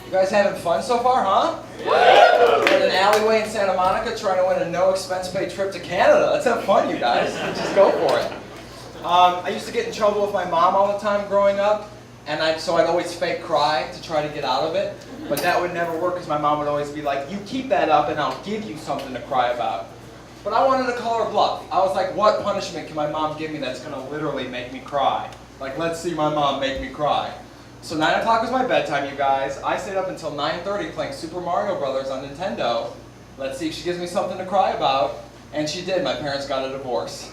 You guys having fun so far, huh? We're in an alleyway in Santa Monica trying to win a no-expense-paid trip to Canada. Let's have fun, you guys. Just go for it. I used to get in trouble with my mom all the time growing up, and so I'd always fake cry to try to get out of it. But that would never work because my mom would always be like, you keep that up and I'll give you something to cry about. But I wanted to call her bluff. I was like, what punishment can my mom give me that's going to literally make me cry? Like, let's see my mom make me cry. So 9 o'clock was my bedtime, you guys. I stayed up until 9:30 playing Super Mario Brothers on Nintendo. Let's see if she gives me something to cry about. And she did. My parents got a divorce.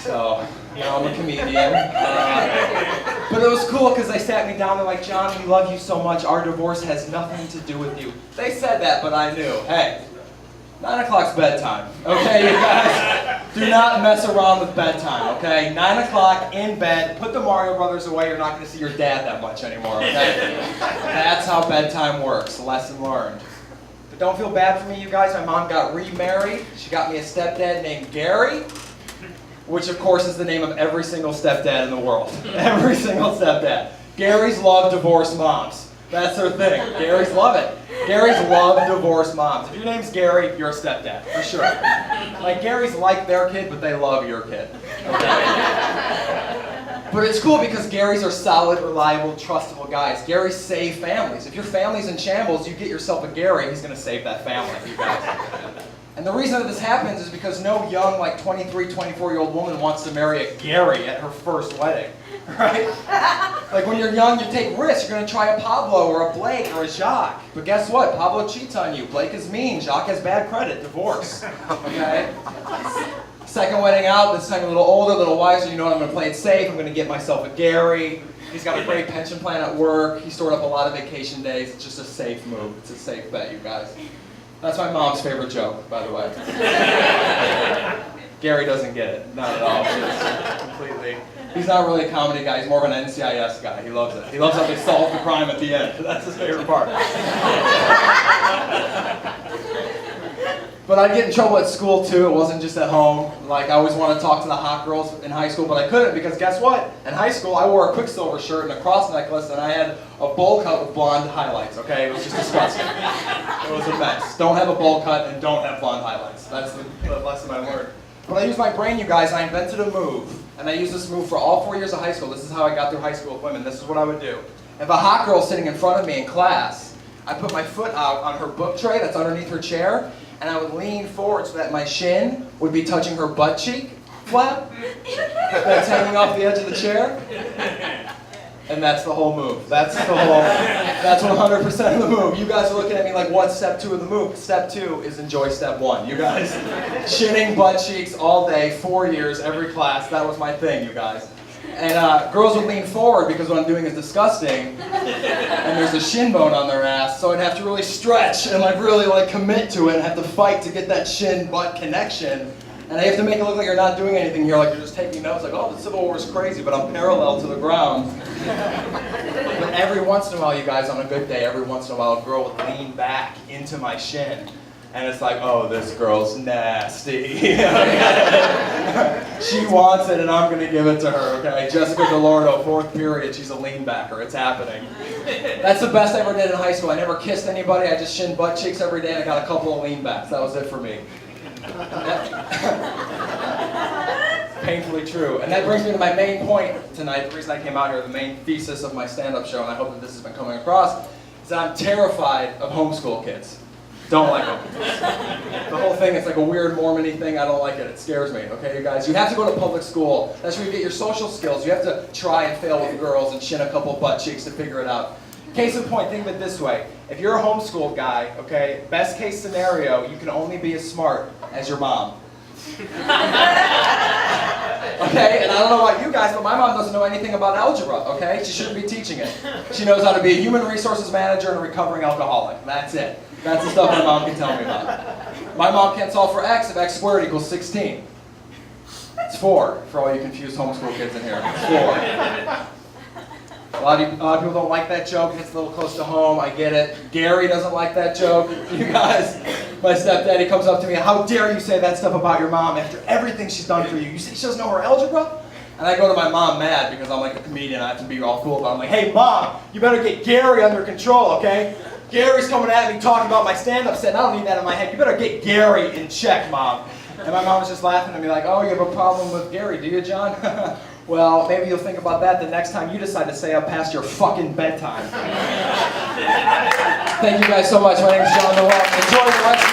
So, now I'm a comedian. But it was cool because they sat me down. They're like, John, we love you so much. Our divorce has nothing to do with you. They said that, but I knew. Hey, 9 o'clock's bedtime. Okay, you guys? Do not mess around with bedtime, okay? 9 o'clock in bed. Put the Mario Brothers away. You're not going to see your dad that much anymore, okay? That's how bedtime works. Lesson learned. But don't feel bad for me, you guys. My mom got remarried. She got me a stepdad named Gary, which of course is the name of every single stepdad in the world. Every single stepdad. Gary's love divorced moms. That's their thing. Gary's love it. Gary's love divorced moms. If your name's Gary, you're a stepdad, for sure. Like, Gary's like their kid, but they love your kid. Okay? But it's cool because Garys are solid, reliable, trustable guys. Garys save families. If your family's in shambles, you get yourself a Gary, he's going to save that family, you guys. And the reason that this happens is because no young, like 23, 24-year-old woman wants to marry a Gary at her first wedding, right? Like when you're young, you take risks. You're going to try a Pablo or a Blake or a Jacques. But guess what? Pablo cheats on you. Blake is mean. Jacques has bad credit. Divorce. Okay? Second wedding out, this time a little older, a little wiser. You know what? I'm going to play it safe. I'm going to get myself a Gary. He's got a great pension plan at work. He stored up a lot of vacation days. It's just a safe move. It's a safe bet, you guys. That's my mom's favorite joke, by the way. Gary doesn't get it. Not at all. He's completely. He's not really a comedy guy. He's more of an NCIS guy. He loves it. He loves how they solve the crime at the end. That's his favorite part. But I'd get in trouble at school too. It wasn't just at home. Like, I always wanted to talk to the hot girls in high school, but I couldn't because guess what? In high school, I wore a Quicksilver shirt and a cross necklace, and I had a bowl cut with blonde highlights, okay? It was just disgusting. It was a mess. Don't have a bowl cut and don't have blonde highlights. That's the lesson I learned. But I used my brain, you guys. I invented a move, and I used this move for all 4 years of high school. This is how I got through high school with women. This is what I would do. If a hot girl's sitting in front of me in class, I put my foot out on her book tray that's underneath her chair, and I would lean forward so that my shin would be touching her butt cheek flap that's hanging off the edge of the chair. And that's the whole move. That's 100% of the move. You guys are looking at me like, what's step 2 of the move? Step 2 is enjoy step 1. You guys, shinning butt cheeks all day, 4 years, every class. That was my thing, you guys. And girls would lean forward because what I'm doing is disgusting, and there's a shin bone on their ass, so I'd have to really stretch and really commit to it and have to fight to get that shin-butt connection. And I have to make it look like you're not doing anything here, like you're just taking notes, like, oh, the Civil War is crazy, but I'm parallel to the ground. But every once in a while, you guys, on a good day, every once in a while, a girl would lean back into my shin. And it's like, oh, this girl's nasty. She wants it, and I'm going to give it to her, okay? Jessica DeLordo, 4th period, she's a lean-backer. It's happening. That's the best I ever did in high school. I never kissed anybody. I just shinned butt cheeks every day, and I got a couple of lean-backs. That was it for me. Painfully true. And that brings me to my main point tonight. The reason I came out here, the main thesis of my stand-up show, and I hope that this has been coming across, is that I'm terrified of homeschool kids. Don't like them. The whole thing, it's like a weird Mormon-y thing. I don't like it. It scares me, okay, you guys? You have to go to public school. That's where you get your social skills. You have to try and fail with girls and shin a couple butt cheeks to figure it out. Case in point, think of it this way. If you're a homeschooled guy, okay, best case scenario, you can only be as smart as your mom. Okay, and I don't know about you guys, but my mom doesn't know anything about algebra, okay? She shouldn't be teaching it. She knows how to be a human resources manager and a recovering alcoholic. That's it. That's the stuff my mom can tell me about. My mom can't solve for x if x squared equals 16. It's 4, for all you confused homeschool kids in here. It's 4. A lot of people don't like that joke. It's a little close to home. I get it. Gary doesn't like that joke. You guys, my stepdaddy comes up to me, how dare you say that stuff about your mom after everything she's done for you? You say she doesn't know her algebra? And I go to my mom mad because I'm like a comedian, I have to be all cool, but I'm like, hey mom, you better get Gary under control, okay? Gary's coming at me talking about my stand-up set, and I don't need that in my head. You better get Gary in check, mom. And my mom was just laughing at me like, oh, you have a problem with Gary, do you, John? Well, maybe you'll think about that the next time you decide to stay up past your fucking bedtime. Thank you guys so much. My name is Jon Dewalt. Enjoy the rest